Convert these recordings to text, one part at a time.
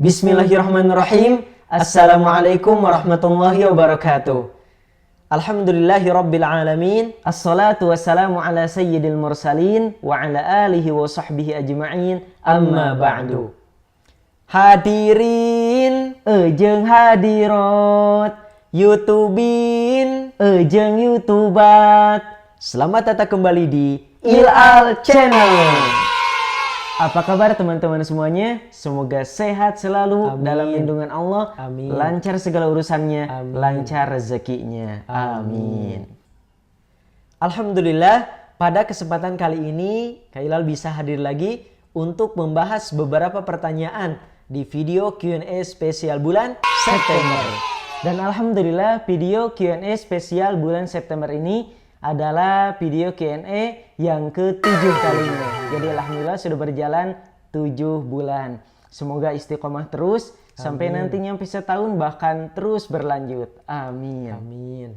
Bismillahirrahmanirrahim. Assalamualaikum warahmatullahi wabarakatuh. Alhamdulillahirabbil alamin. Assalatu wassalamu ala sayyidil mursalin wa ala alihi wa sahbihi ajma'in. Amma ba'du. Hadirin jeung hadirat, YouTubin jeung YouTubat. Selamat datang kembali di Ilal Channel. Apa kabar teman-teman semuanya? Semoga sehat selalu. Amin. Dalam lindungan Allah. Amin. Lancar segala urusannya. Amin. Lancar rezekinya. Amin. Alhamdulillah, pada kesempatan kali ini Kak Ilal bisa hadir lagi untuk membahas beberapa pertanyaan di video Q&A spesial bulan September. Dan alhamdulillah video Q&A spesial bulan September ini adalah video Q&A yang ke-7 kalinya. Jadi alhamdulillah sudah berjalan 7 bulan. Semoga istiqomah terus. Amin. Sampai nantinya sampai setahun bahkan terus berlanjut. Amin. Amin.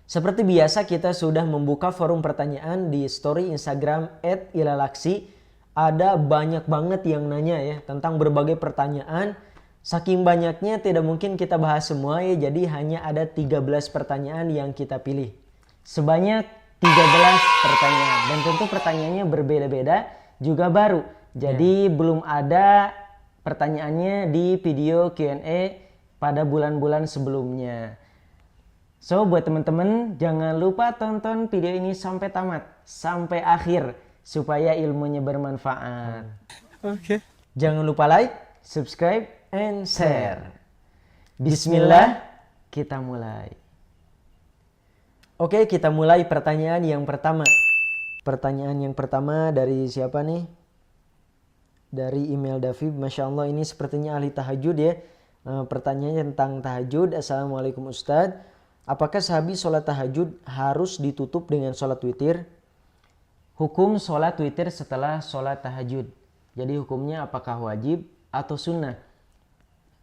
Seperti biasa kita sudah membuka forum pertanyaan di story Instagram @ilalaksi. Ada banyak banget yang nanya ya tentang berbagai pertanyaan. Saking banyaknya tidak mungkin kita bahas semua ya. Jadi hanya ada 13 pertanyaan yang kita pilih. Sebanyak 13 pertanyaan dan tentu pertanyaannya berbeda-beda juga baru. Jadi belum ada pertanyaannya di video Q&A pada bulan-bulan sebelumnya. So buat teman-teman jangan lupa tonton video ini sampai tamat, sampai akhir supaya ilmunya bermanfaat. Oke. Jangan lupa like, subscribe, and share. Bismillah, kita mulai. Oke, kita mulai pertanyaan yang pertama. Pertanyaan yang pertama dari siapa nih? Dari email David. Masya Allah ini sepertinya ahli tahajud ya. Pertanyaannya tentang tahajud. Assalamualaikum Ustadz. Apakah sehabis sholat tahajud harus ditutup dengan sholat witir? Hukum sholat witir setelah sholat tahajud. Jadi hukumnya apakah wajib atau sunnah?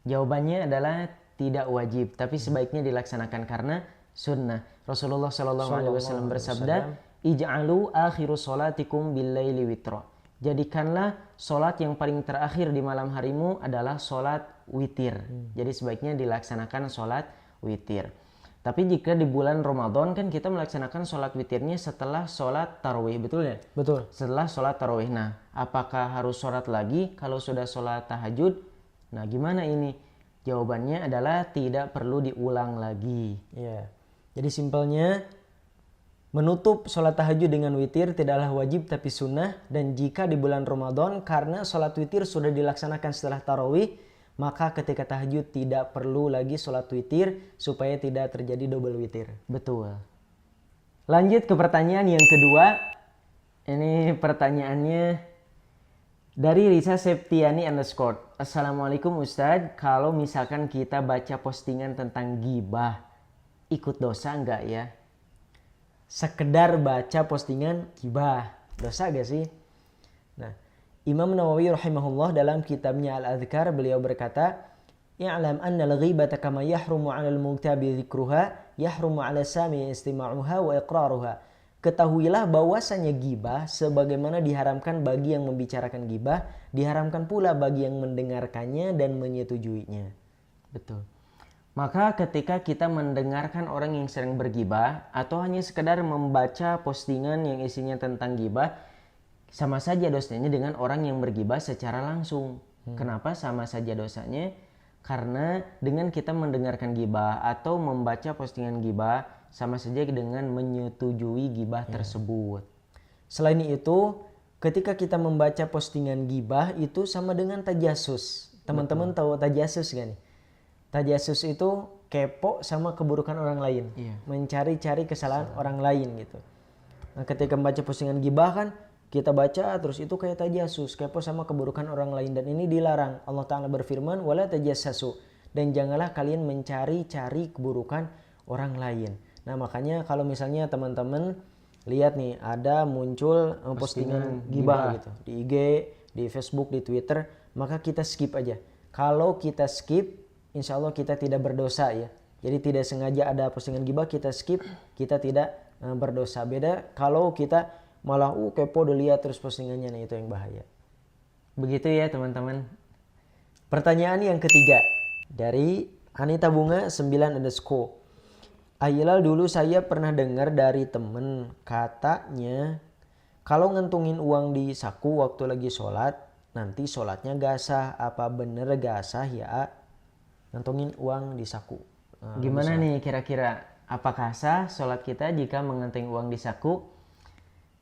Jawabannya adalah tidak wajib. Tapi sebaiknya dilaksanakan karena sunnah. Rasulullah SAW bersabda, "Ij'alu akhiru sholatikum bil-laili witra." Jadikanlah sholat yang paling terakhir di malam harimu adalah sholat witir. Jadi sebaiknya dilaksanakan sholat witir. Tapi jika di bulan Ramadan kan kita melaksanakan sholat witirnya setelah sholat tarawih, betul ya? Betul. Setelah sholat tarawih. Nah, apakah harus sholat lagi kalau sudah sholat tahajud? Nah, gimana ini? Jawabannya adalah tidak perlu diulang lagi. Iya. Jadi simpelnya menutup sholat tahajud dengan witir tidaklah wajib tapi sunnah. Dan jika di bulan Ramadan karena sholat witir sudah dilaksanakan setelah tarawih, maka ketika tahajud tidak perlu lagi sholat witir supaya tidak terjadi double witir. Betul. Lanjut ke pertanyaan yang kedua. Ini pertanyaannya dari Risa Septiani _ Assalamualaikum Ustadz, kalau misalkan kita baca postingan tentang ghibah, ikut dosa enggak ya? Sekedar baca postingan ghibah, dosa gak sih? Nah, Imam Nawawi rahimahullah dalam kitabnya Al-Adhkar beliau berkata, "I'lam anna al-ghibata kama yahrumu 'ala al-mughtabi dzikruha, yahrumu 'ala sami istima'uha wa iqraruha." Ketahuilah bahwasanya ghibah sebagaimana diharamkan bagi yang membicarakan ghibah, diharamkan pula bagi yang mendengarkannya dan menyetujuinya. Betul. Maka ketika kita mendengarkan orang yang sering bergibah atau hanya sekedar membaca postingan yang isinya tentang gibah, sama saja dosanya dengan orang yang bergibah secara langsung. Kenapa sama saja dosanya? Karena dengan kita mendengarkan gibah atau membaca postingan gibah, sama saja dengan menyetujui gibah tersebut. Selain itu, ketika kita membaca postingan gibah itu sama dengan tajasus. Teman-teman tahu tajasus kan? Tajasus itu kepo sama keburukan orang lain. Mencari-cari kesalahan orang lain gitu. Nah, ketika membaca postingan gibah kan kita baca terus itu kayak tajasus, kepo sama keburukan orang lain, dan ini dilarang. Allah Ta'ala berfirman, "Wala tajassasu." Dan janganlah kalian mencari-cari keburukan orang lain. Nah, makanya kalau misalnya teman-teman lihat nih ada muncul postingan gibah gitu di IG, di Facebook, di Twitter, maka kita skip aja. Kalau kita skip, insya Allah kita tidak berdosa ya. Jadi tidak sengaja ada postingan gibah kita skip, kita tidak berdosa. Beda kalau kita malah kepo udah lihat terus postingannya, nih itu yang bahaya. Begitu ya teman-teman. Pertanyaan yang ketiga dari Anita Bunga 9_. Hilal, dulu saya pernah dengar dari temen katanya kalau ngentungin uang di saku waktu lagi sholat nanti sholatnya gak sah. Apa bener gak sah ya ngentungin uang di saku? Gimana nih kira-kira? Apakah sah sholat kita jika mengantongi uang di saku?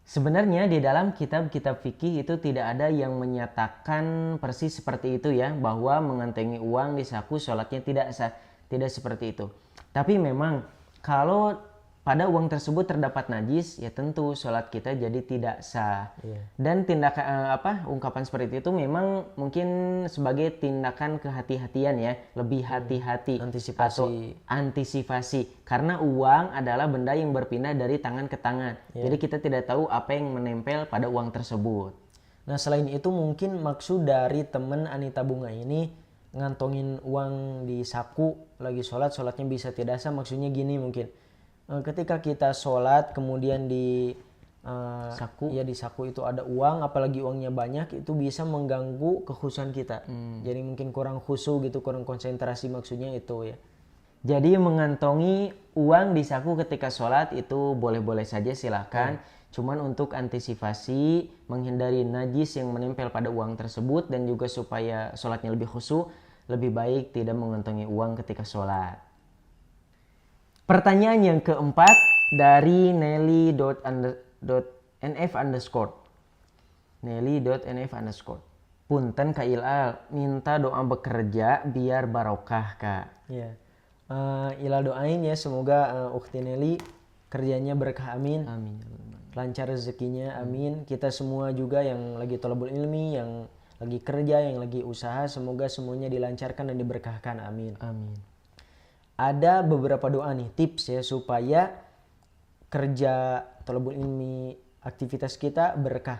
Sebenarnya di dalam kitab-kitab fikih itu tidak ada yang menyatakan persis seperti itu ya, bahwa mengantongi uang di saku sholatnya tidak sah. Tidak seperti itu. Tapi memang kalau pada uang tersebut terdapat najis, ya tentu sholat kita jadi tidak sah. Dan tindakan ungkapan seperti itu memang mungkin sebagai tindakan kehati-hatian ya, lebih hati-hati atau antisipasi, karena uang adalah benda yang berpindah dari tangan ke tangan. Jadi kita tidak tahu apa yang menempel pada uang tersebut. Nah selain itu mungkin maksud dari temen Anita Bunga ini ngantongin uang di saku lagi sholatnya bisa tidak sah. Maksudnya gini mungkin, ketika kita sholat kemudian di saku, ya di saku itu ada uang, apalagi uangnya banyak, itu bisa mengganggu kekhusyuan kita. Jadi mungkin kurang khusyuk gitu, kurang konsentrasi, maksudnya itu ya. Jadi mengantongi uang di saku ketika sholat itu boleh-boleh saja, silahkan. Cuman untuk antisipasi menghindari najis yang menempel pada uang tersebut dan juga supaya sholatnya lebih khusyuk, lebih baik tidak mengantongi uang ketika sholat. Pertanyaan yang keempat dari Nelly.nf_. Nelly.nf_. Punten Kak Ilal, minta doa bekerja biar barokah Kak. Ya, Ilal doain ya semoga Ukhti Nelly kerjanya berkah, amin. Amin. Lancar rezekinya, amin. Kita semua juga yang lagi thalabul ilmi, yang lagi kerja, yang lagi usaha, semoga semuanya dilancarkan dan diberkahkan, amin. Amin. Ada beberapa doa nih, tips ya supaya kerja thalabul ilmi, aktivitas kita berkah.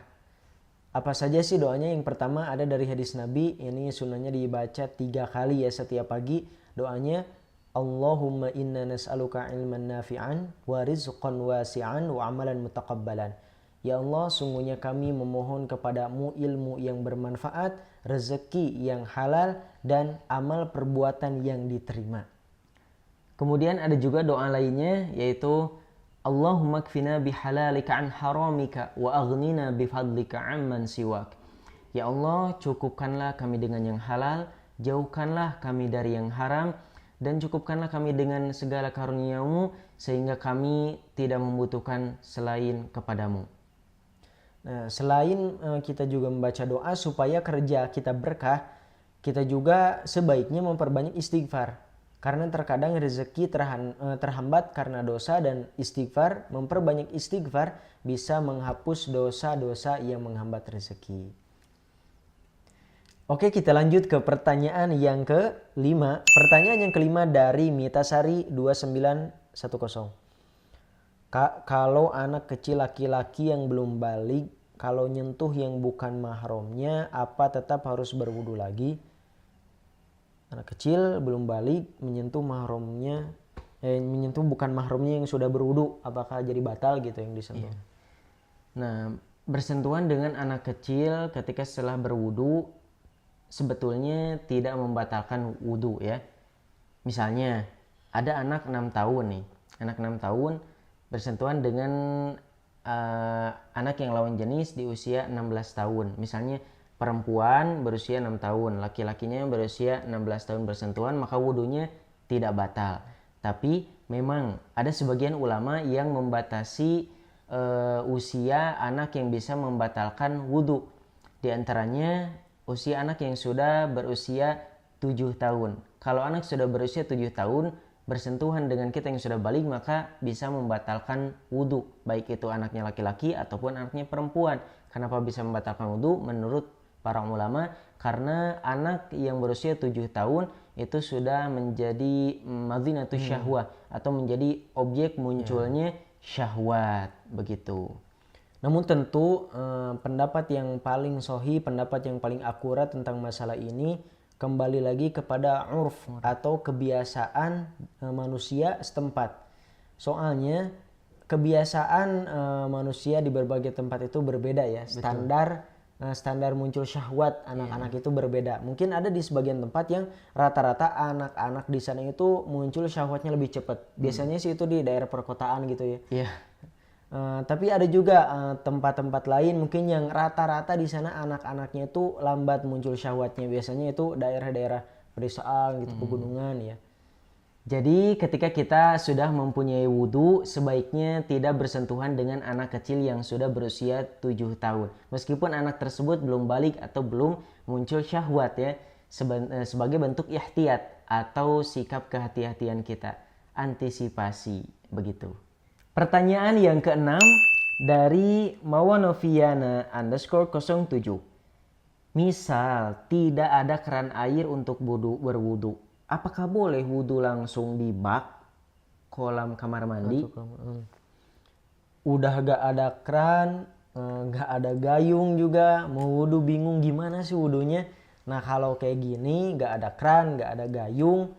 Apa saja sih doanya? Yang pertama ada dari hadis Nabi, ini sunnahnya dibaca 3 kali ya setiap pagi. Doanya, Allahumma inna nas'aluka ilman nafi'an wa rizqan wasi'an wa amalan mutaqabbalan. Ya Allah, sungguhnya kami memohon kepadamu ilmu yang bermanfaat, rezeki yang halal, dan amal perbuatan yang diterima. Kemudian ada juga doa lainnya, yaitu Allahumma kfina bihalalika an haramika wa aghnina bifadlika amman siwak. Ya Allah, cukupkanlah kami dengan yang halal, jauhkanlah kami dari yang haram, dan cukupkanlah kami dengan segala karunia-Mu sehingga kami tidak membutuhkan selain kepadamu. Nah, selain kita juga membaca doa supaya kerja kita berkah, kita juga sebaiknya memperbanyak istighfar. Karena terkadang rezeki terhambat karena dosa, dan istighfar, memperbanyak istighfar bisa menghapus dosa-dosa yang menghambat rezeki. Oke, kita lanjut ke pertanyaan yang kelima. Pertanyaan yang kelima dari Mitasari 2910. Kak, kalau anak kecil laki-laki yang belum balik, kalau nyentuh yang bukan mahramnya, apa tetap harus berwudu lagi? Anak kecil belum balik menyentuh mahramnya, menyentuh bukan mahramnya yang sudah berwudu, apakah jadi batal gitu yang disentuh? Iya. Nah, bersentuhan dengan anak kecil ketika setelah berwudu sebetulnya tidak membatalkan wudu ya. Misalnya ada anak 6 tahun nih, anak 6 tahun bersentuhan dengan anak yang lawan jenis di usia 16 tahun. Misalnya perempuan berusia 6 tahun, laki-lakinya berusia 16 tahun bersentuhan, maka wudunya tidak batal. Tapi memang ada sebagian ulama yang membatasi usia anak yang bisa membatalkan wudu. Di antaranya usia anak yang sudah berusia 7 tahun. Kalau anak sudah berusia 7 tahun bersentuhan dengan kita yang sudah balik, maka bisa membatalkan wudu, baik itu anaknya laki-laki ataupun anaknya perempuan. Kenapa bisa membatalkan wudu? Menurut para ulama, karena anak yang berusia 7 tahun itu sudah menjadi madinatus syahwat atau menjadi objek munculnya syahwat, begitu. Namun tentu pendapat yang paling sahih, pendapat yang paling akurat tentang masalah ini kembali lagi kepada urf atau kebiasaan manusia setempat. Soalnya kebiasaan manusia di berbagai tempat itu berbeda ya. Standar standar muncul syahwat anak-anak itu berbeda. Mungkin ada di sebagian tempat yang rata-rata anak-anak di sana itu muncul syahwatnya lebih cepat. Biasanya sih itu di daerah perkotaan gitu ya. Iya. Tapi ada juga tempat-tempat lain mungkin yang rata-rata di sana anak-anaknya itu lambat muncul syahwatnya. Biasanya itu daerah-daerah pedesaan gitu, pegunungan ya. Jadi ketika kita sudah mempunyai wudhu, sebaiknya tidak bersentuhan dengan anak kecil yang sudah berusia 7 tahun. Meskipun anak tersebut belum balik atau belum muncul syahwat ya. Sebagai bentuk ihtiyat atau sikap kehati-hatian kita. Antisipasi begitu. Pertanyaan yang keenam dari Mawanoviana _07. Misal tidak ada keran air untuk berwudhu. Apakah boleh wudhu langsung di bak kolam kamar mandi? Udah gak ada keran, gak ada gayung juga, mau wudhu bingung gimana sih wudhunya. Nah kalau kayak gini gak ada keran, gak ada gayung,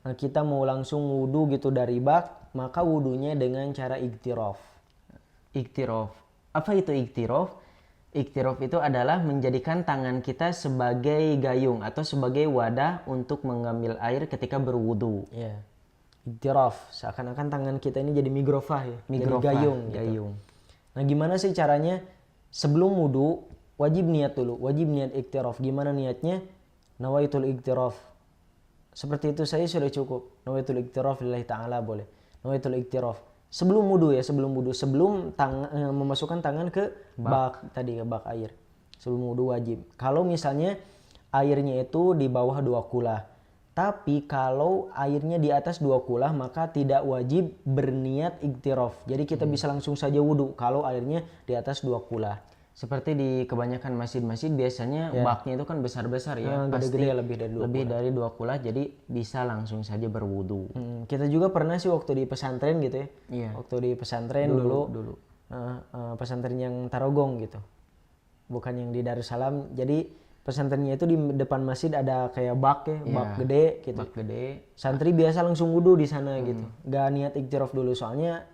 kita mau langsung wudhu gitu dari bak, maka wudhunya dengan cara iktiraf. Iktiraf. Apa itu iktiraf? Iktiraf itu adalah menjadikan tangan kita sebagai gayung atau sebagai wadah untuk mengambil air ketika berwudu. Ya. Iktiraf, seakan-akan tangan kita ini jadi migrofah ya, jadi gayung. Gitu. Nah gimana sih caranya? Sebelum wudu wajib niat dulu, wajib niat iktiraf. Gimana niatnya? Nawaitul iktiraf. Seperti itu saya sudah cukup. Nawaitul iktiraf lillahi ta'ala boleh. Nawaitul iktiraf. Sebelum wudu ya, sebelum memasukkan tangan ke bak tadi, ke bak air. Sebelum wudu wajib. Kalau misalnya airnya itu di bawah 2 kula. Tapi kalau airnya di atas 2 kula maka tidak wajib berniat iktiraf. Jadi kita bisa langsung saja wudu kalau airnya di atas 2 kula. Seperti di kebanyakan masjid-masjid biasanya baknya itu kan besar-besar ya. Pasti Gede-gede lebih dari 2 kula, jadi bisa langsung saja berwudu. Kita juga pernah sih waktu di pesantren gitu ya. Iya. Waktu di pesantren dulu. Pesantren yang Tarogong gitu. Bukan yang di Darussalam. Jadi pesantrennya itu di depan masjid ada kayak bak ya, bak gede gitu. Bak gede. Santri biasa langsung wudu di sana gitu. Gak niat iktiraf dulu soalnya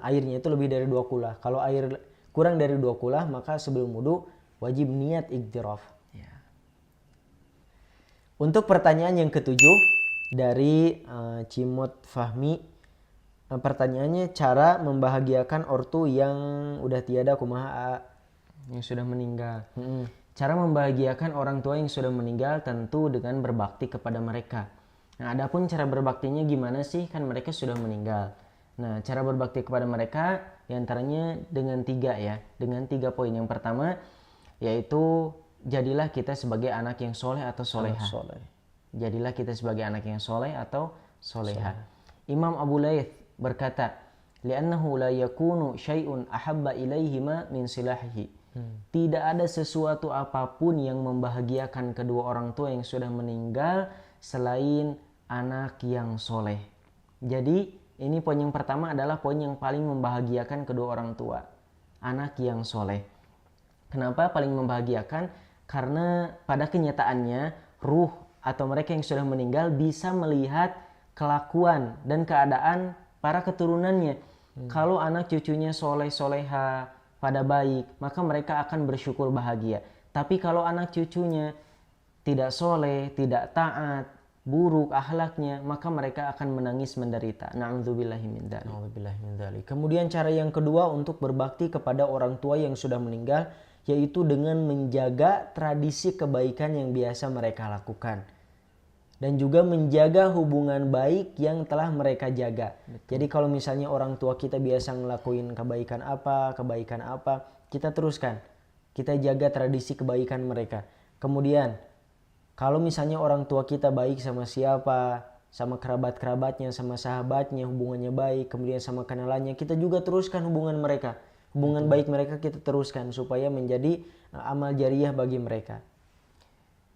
airnya itu lebih dari 2 kula. Kalau air kurang dari 2 kula maka sebelum wudu wajib niat iktiraf. Ya. Untuk pertanyaan yang ketujuh dari Cimot Fahmi, pertanyaannya cara membahagiakan ortu yang udah tiada kumaha, yang sudah meninggal. Cara membahagiakan orang tua yang sudah meninggal tentu dengan berbakti kepada mereka. Nah, adapun cara berbaktinya gimana sih? Kan mereka sudah meninggal. Nah, cara berbakti kepada mereka diantaranya dengan 3 ya. Dengan 3 poin. Yang pertama yaitu jadilah kita sebagai anak yang soleh atau soleha. Jadilah kita sebagai anak yang soleh atau soleha. Imam Abu Layth berkata, li'annahu la yakunu syai'un ahabba ilaihima min silahihi. Tidak ada sesuatu apapun yang membahagiakan kedua orang tua yang sudah meninggal selain anak yang soleh. Jadi ini poin yang pertama adalah poin yang paling membahagiakan kedua orang tua. Anak yang soleh. Kenapa paling membahagiakan? Karena pada kenyataannya ruh atau mereka yang sudah meninggal bisa melihat kelakuan dan keadaan para keturunannya. Kalau anak cucunya soleh-soleha, pada baik, maka mereka akan bersyukur bahagia. Tapi kalau anak cucunya tidak soleh, tidak taat, buruk akhlaknya, maka mereka akan menangis menderita. Na'udzubillahi min dzalik. Kemudian cara yang kedua untuk berbakti kepada orang tua yang sudah meninggal yaitu dengan menjaga tradisi kebaikan yang biasa mereka lakukan dan juga menjaga hubungan baik yang telah mereka jaga. Jadi kalau misalnya orang tua kita biasa ngelakuin kebaikan apa, kita teruskan. Kita jaga tradisi kebaikan mereka. Kemudian kalau misalnya orang tua kita baik sama siapa, sama kerabat-kerabatnya, sama sahabatnya, hubungannya baik, kemudian sama kenalannya, kita juga teruskan hubungan mereka. Hubungan baik mereka kita teruskan supaya menjadi amal jariah bagi mereka.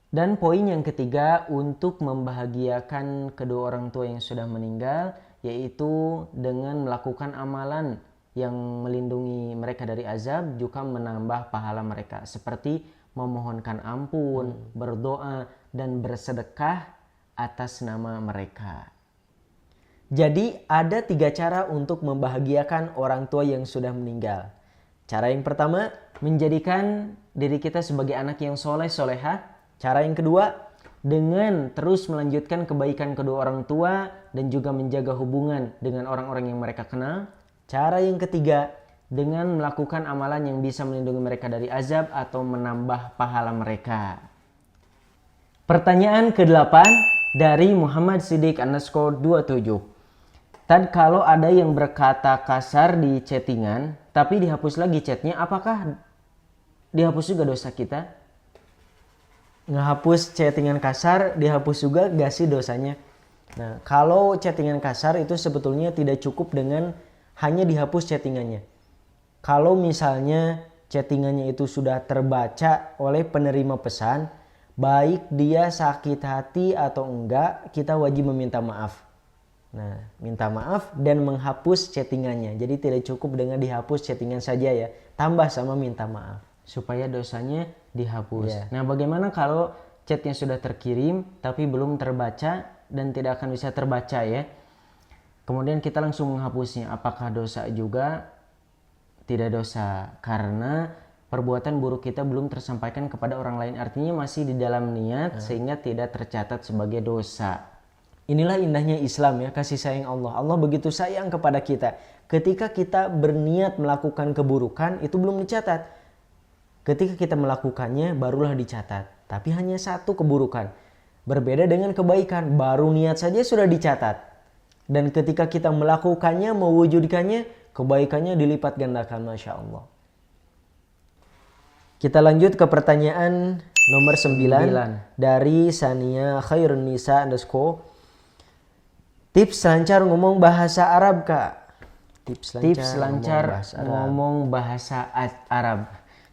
Dan poin yang ketiga untuk membahagiakan kedua orang tua yang sudah meninggal yaitu dengan melakukan amalan yang melindungi mereka dari azab juga menambah pahala mereka seperti memohonkan ampun, berdoa, dan bersedekah atas nama mereka. Jadi ada 3 cara untuk membahagiakan orang tua yang sudah meninggal. Cara yang pertama, menjadikan diri kita sebagai anak yang soleh soleha. cara yang kedua, Dengan terus melanjutkan kebaikan kedua orang tua dan juga menjaga hubungan dengan orang-orang yang mereka kenal. cara yang ketiga, Dengan melakukan amalan yang bisa melindungi mereka dari azab atau menambah pahala mereka. Pertanyaan ke-8 dari Muhammad Siddiq _ 27. Tad, kalau ada yang berkata kasar di chattingan tapi dihapus lagi chatnya, apakah dihapus juga dosa kita? ngehapus chattingan kasar, dihapus juga gak sih dosanya? Nah, kalau chattingan kasar itu sebetulnya tidak cukup dengan hanya dihapus chattingannya. Kalau misalnya chattingannya itu sudah terbaca oleh penerima pesan, baik dia sakit hati atau enggak, kita wajib meminta maaf. Nah, minta maaf dan menghapus chattingannya. Jadi tidak cukup dengan dihapus chattingan saja ya, tambah sama minta maaf. Supaya dosanya dihapus. Iya. Nah, bagaimana kalau chatnya sudah terkirim tapi belum terbaca dan tidak akan bisa terbaca ya? Kemudian kita langsung menghapusnya. Apakah dosa juga? Tidak dosa, karena perbuatan buruk kita belum tersampaikan kepada orang lain. Artinya masih di dalam niat sehingga tidak tercatat sebagai dosa. Inilah indahnya Islam ya, kasih sayang Allah. Allah begitu sayang kepada kita. Ketika kita berniat melakukan keburukan, itu belum dicatat. Ketika kita melakukannya, barulah dicatat. Tapi hanya satu keburukan. Berbeda dengan kebaikan, baru niat saja sudah dicatat. Dan ketika kita melakukannya, mewujudkannya, kebaikannya dilipat gandakan, Masya Allah. Kita lanjut ke pertanyaan nomor 9 dari Sania Khairun Nisa _ tips lancar ngomong bahasa Arab, Kak. Tips lancar ngomong bahasa Arab.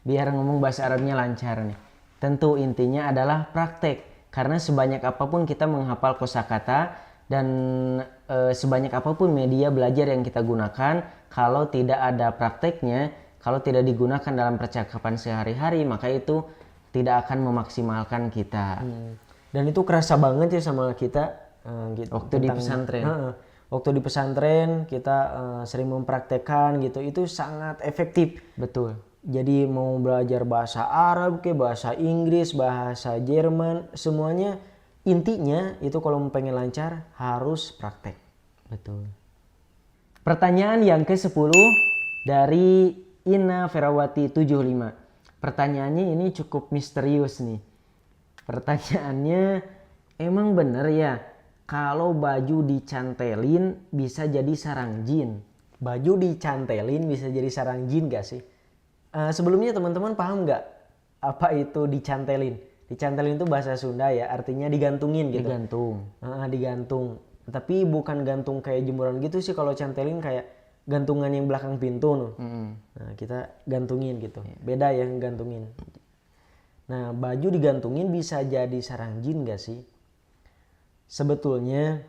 Biar ngomong bahasa Arabnya lancar nih. Tentu intinya adalah praktek. Karena sebanyak apapun kita menghafal kosakata dan sebanyak apapun media belajar yang kita gunakan, kalau tidak ada prakteknya, kalau tidak digunakan dalam percakapan sehari-hari, maka itu tidak akan memaksimalkan kita. Dan itu kerasa banget ya sama kita gitu. Waktu di pesantren. Waktu di pesantren kita sering mempraktekkan gitu, itu sangat efektif. Betul. Jadi mau belajar bahasa Arab ke bahasa Inggris, bahasa Jerman, semuanya intinya itu kalau mau pengen lancar harus praktek. Betul. Pertanyaan yang ke-10 dari Ina Ferawati 75. Pertanyaannya ini cukup misterius nih. Pertanyaannya, emang bener ya kalau baju dicantelin bisa jadi sarang jin? Baju dicantelin bisa jadi sarang jin gak sih? Sebelumnya teman-teman paham nggak apa itu dicantelin? Dicantelin itu bahasa Sunda ya, artinya digantungin gitu. Digantung. Digantung. Tapi bukan gantung kayak jemuran gitu sih. Kalau cantelin kayak gantungan yang belakang pintu. Nah, kita gantungin gitu. Beda ya gantungin. Nah, baju digantungin bisa jadi sarang jin gak sih? Sebetulnya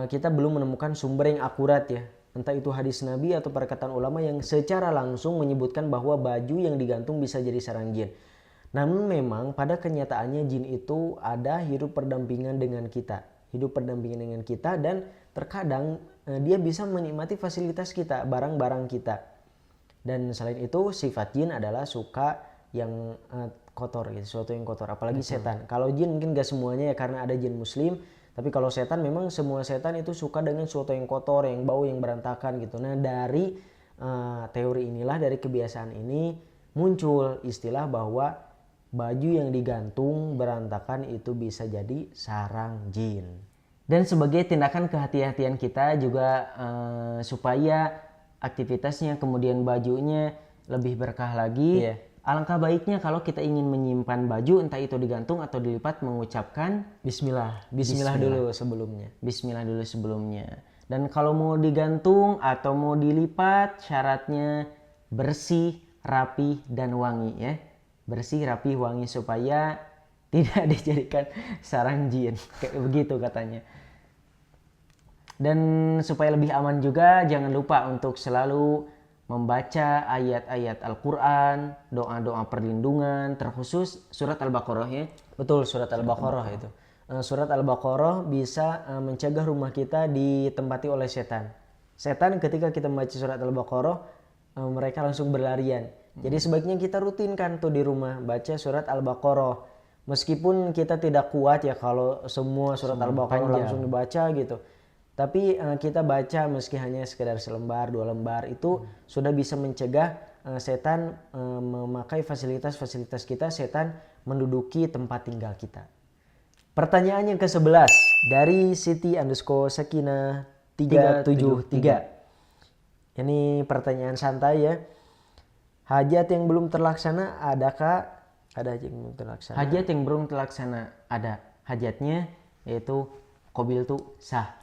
kita belum menemukan sumber yang akurat ya. Entah itu hadis Nabi atau perkataan ulama yang secara langsung menyebutkan bahwa baju yang digantung bisa jadi sarang jin. Namun memang pada kenyataannya jin itu ada hidup berdampingan dengan kita. Hidup berdampingan dengan kita dan terkadang dia bisa menikmati fasilitas kita, barang-barang kita. Dan selain itu sifat jin adalah suka yang kotor gitu, sesuatu yang kotor, apalagi setan. Kalau jin mungkin gak semuanya ya karena ada jin muslim. Tapi kalau setan memang semua setan itu suka dengan sesuatu yang kotor, yang bau, yang berantakan gitu. Nah dari teori inilah, dari kebiasaan ini muncul istilah bahwa baju yang digantung berantakan itu bisa jadi sarang jin. Dan sebagai tindakan kehati-hatian kita juga supaya aktivitasnya kemudian bajunya lebih berkah lagi. Alangkah baiknya kalau kita ingin menyimpan baju, entah itu digantung atau dilipat, mengucapkan Bismillah. Bismillah dulu sebelumnya. Bismillah dulu sebelumnya. Dan kalau mau digantung atau mau dilipat, syaratnya bersih, rapi, dan wangi ya. Bersih, rapi, wangi supaya tidak dijadikan sarang jin. Kayak begitu katanya. Dan supaya lebih aman juga, jangan lupa untuk selalu membaca ayat-ayat Al-Quran, doa-doa perlindungan, terkhusus surat Al-Baqarah ya. Betul, surat Al-Baqarah itu. Surat Al-Baqarah bisa mencegah rumah kita ditempati oleh setan. Setan ketika kita membaca surat Al-Baqarah mereka langsung berlarian. Jadi sebaiknya kita rutinkan tuh di rumah baca surat Al-Baqarah. Meskipun kita tidak kuat ya kalau semua surat Al-Baqarah langsung dibaca gitu. Tapi kita baca meski hanya sekedar selembar, 2 lembar itu sudah bisa mencegah setan memakai fasilitas-fasilitas kita, setan menduduki tempat tinggal kita. Pertanyaan yang ke-11 dari Siti_Sakina 373. Ini pertanyaan santai ya. Hajat yang belum terlaksana adakah? Ada hajat yang belum terlaksana. Hajat yang belum terlaksana ada. Hajatnya yaitu qabil tuh sah.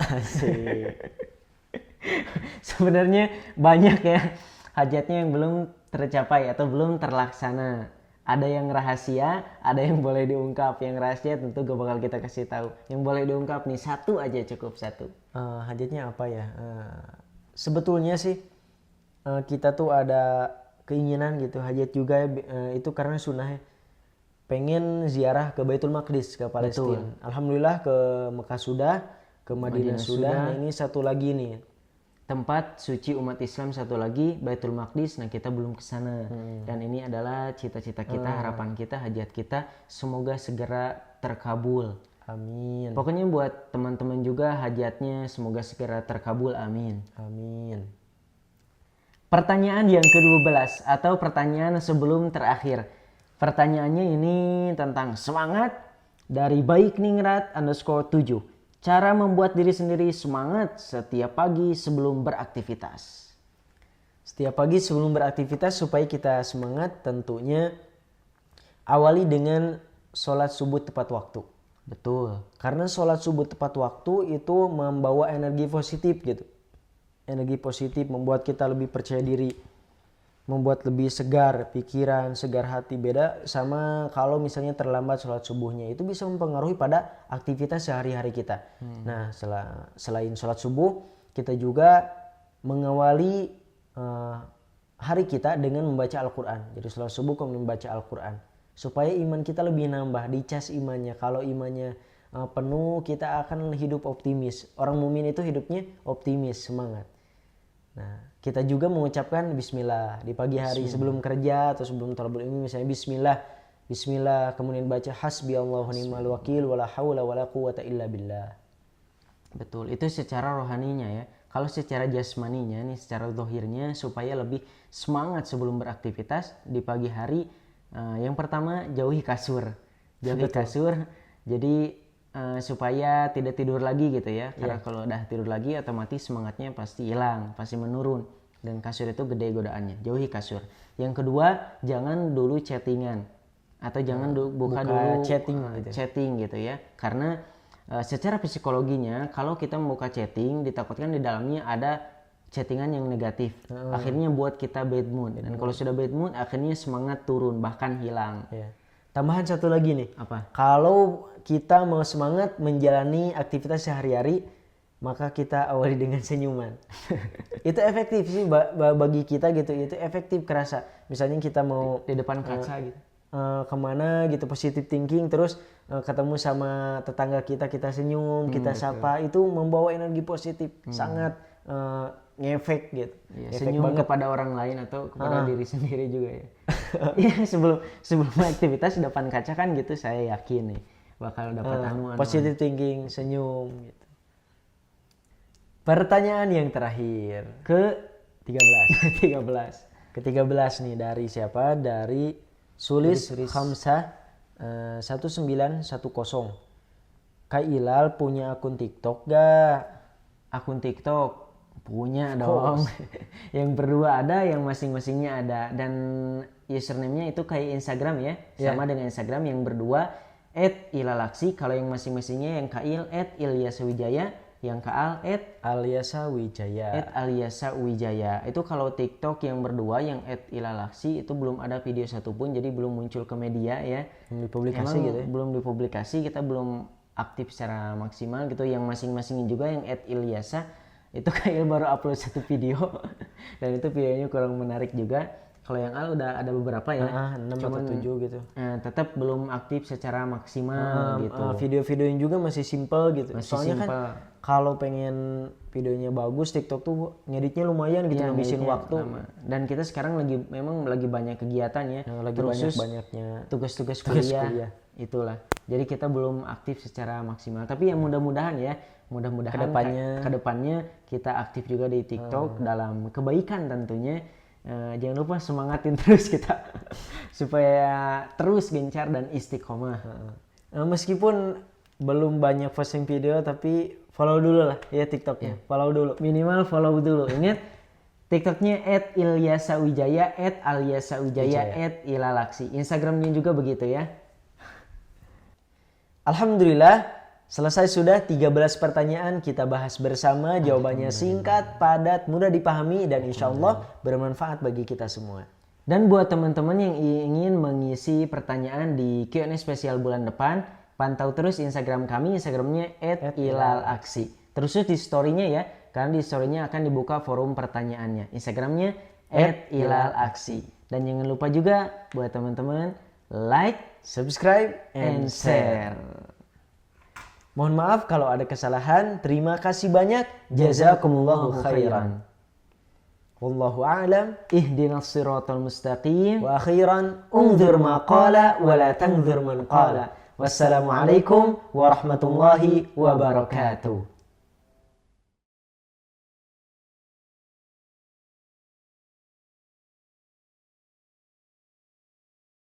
Sebenarnya banyak ya hajatnya yang belum tercapai atau belum terlaksana. Ada yang rahasia, ada yang boleh diungkap. Yang rahasia tentu gak bakal kita kasih tahu. Yang boleh diungkap nih satu aja cukup satu. Hajatnya apa ya? Sebetulnya sih kita tuh ada keinginan gitu hajat juga itu karena sunnah ya. Pengen ziarah ke Baitul Maqdis ke Palestina. Alhamdulillah ke Mekah sudah, ke Madinah sudah. Nah, ini satu lagi nih tempat suci umat Islam satu lagi Baitul Maqdis. Nah kita belum ke sana dan ini adalah cita-cita kita, harapan kita, hajat kita semoga segera terkabul. Amin. Pokoknya buat teman-teman juga hajatnya semoga segera terkabul. Amin. Amin. Pertanyaan yang ke-12 atau pertanyaan sebelum terakhir. Pertanyaannya ini tentang semangat dari baikningrat_7. Cara membuat diri sendiri semangat setiap pagi sebelum beraktivitas. Setiap pagi sebelum beraktivitas supaya kita semangat tentunya awali dengan sholat subuh tepat waktu. Betul. Karena sholat subuh tepat waktu itu membawa energi positif gitu. Energi positif membuat kita lebih percaya diri, membuat lebih segar pikiran, segar hati. Beda sama kalau misalnya terlambat sholat subuhnya, itu bisa mempengaruhi pada aktivitas sehari-hari kita. Nah selain sholat subuh, kita juga mengawali hari kita dengan membaca Al-Quran. Jadi sholat subuh kemudian membaca Al-Quran supaya iman kita lebih nambah, dicas imannya. Kalau imannya penuh, kita akan hidup optimis. Orang mukmin itu hidupnya optimis, semangat. Nah, kita juga mengucapkan bismillah di pagi hari sebelum kerja atau sebelum thalabul ilmi, misalnya bismillah, kemudian baca hasbiyallahu ni'mal wakil wala haula wala quwata illa billah. Betul, itu secara rohaninya ya. Kalau secara jasmaninya nih, secara zahirnya supaya lebih semangat sebelum beraktivitas di pagi hari, yang pertama jauhi kasur. Jadi supaya tidak tidur lagi gitu ya. Karena kalau udah tidur lagi otomatis semangatnya pasti hilang, pasti menurun. Dan kasur itu gede godaannya. Jauhi kasur. Yang kedua, jangan dulu chattingan atau jangan buka dulu chatting gitu ya. Karena secara psikologinya kalau kita membuka chatting ditakutkan di dalamnya ada chattingan yang negatif. Akhirnya buat kita bad mood. Dan kalau sudah bad mood akhirnya semangat turun bahkan hilang. Tambahan satu lagi nih. Apa? Kalau kita mau semangat menjalani aktivitas sehari-hari, maka kita awali dengan senyuman. Itu efektif sih bagi kita gitu. Itu efektif kerasa. Misalnya kita mau di depan kaca gitu. Kemana gitu, positive thinking, terus ketemu sama tetangga kita senyum, kita sapa, itu membawa energi positif. Sangat ngefek gitu. Senyum kepada orang lain atau kepada diri sendiri juga ya. Iya, sebelum aktivitas di depan kaca kan gitu, saya yakin nih bakal dapat positive thinking, senyum gitu. Pertanyaan yang terakhir ke-13 nih dari siapa? Dari Sulis Khamsah 1910. Kak Ilal punya akun TikTok gak? Akun TikTok punya dong. Yang berdua ada, yang masing-masingnya ada, dan username-nya itu kayak Instagram ya, sama dengan Instagram. Yang berdua @ilalaksi, kalau yang masing-masingnya yang Kail @ilyasawijaya, yang Kaal @alyasawijaya. Itu kalau TikTok yang berdua yang @ilalaksi itu belum ada video satupun, jadi belum muncul ke media ya. Dipublikasi gitu ya? Belum dipublikasi, kita belum aktif secara maksimal gitu. Yang masing-masingnya juga yang @ilyasa itu Kail baru upload satu video dan itu videonya kurang menarik juga. Kalau yang Al udah ada beberapa ya. 6 atau 7 gitu. Tetap belum aktif secara maksimal gitu. Video-videonya juga masih simple gitu. Masih Soalnya kan simple. kalau pengen videonya bagus, TikTok tuh ngeditnya lumayan gitu, ngabisin ngeditnya waktu. lama. Dan kita sekarang memang lagi banyak kegiatan ya. Lagi Terus banyak-banyaknya tugas-tugas kuliah. Itulah. Jadi kita belum aktif secara maksimal. Tapi ya mudah-mudahan kedepannya kita aktif juga di TikTok dalam kebaikan tentunya. Jangan lupa semangatin terus kita supaya terus gencar dan istiqomah. Meskipun belum banyak posting video, tapi follow dulu lah ya TikToknya. Follow dulu. Minimal follow dulu. Ingat TikToknya @ilyasawijaya, @alyasawijaya, @ilalaksi. Instagramnya juga begitu ya. Alhamdulillah, selesai sudah 13 pertanyaan kita bahas bersama. Jawabannya singkat, padat, mudah dipahami, dan insya Allah bermanfaat bagi kita semua. Dan buat teman-teman yang ingin mengisi pertanyaan di Q&A spesial bulan depan, pantau terus Instagram kami, Instagramnya @ilalaksi. Terus di story-nya ya, karena di story-nya akan dibuka forum pertanyaannya. Instagramnya @ilalaksi. Dan jangan lupa juga buat teman-teman like, Subscribe, and share. Mohon maaf kalau ada kesalahan. Terima kasih banyak. Jazakumullahu khairan. Wallahu a'lam. Ihdinas siratal mustaqim. Wa akhiran, unzur ma qala wa la tanzur man qala. Wassalamualaikum warahmatullahi wabarakatuh.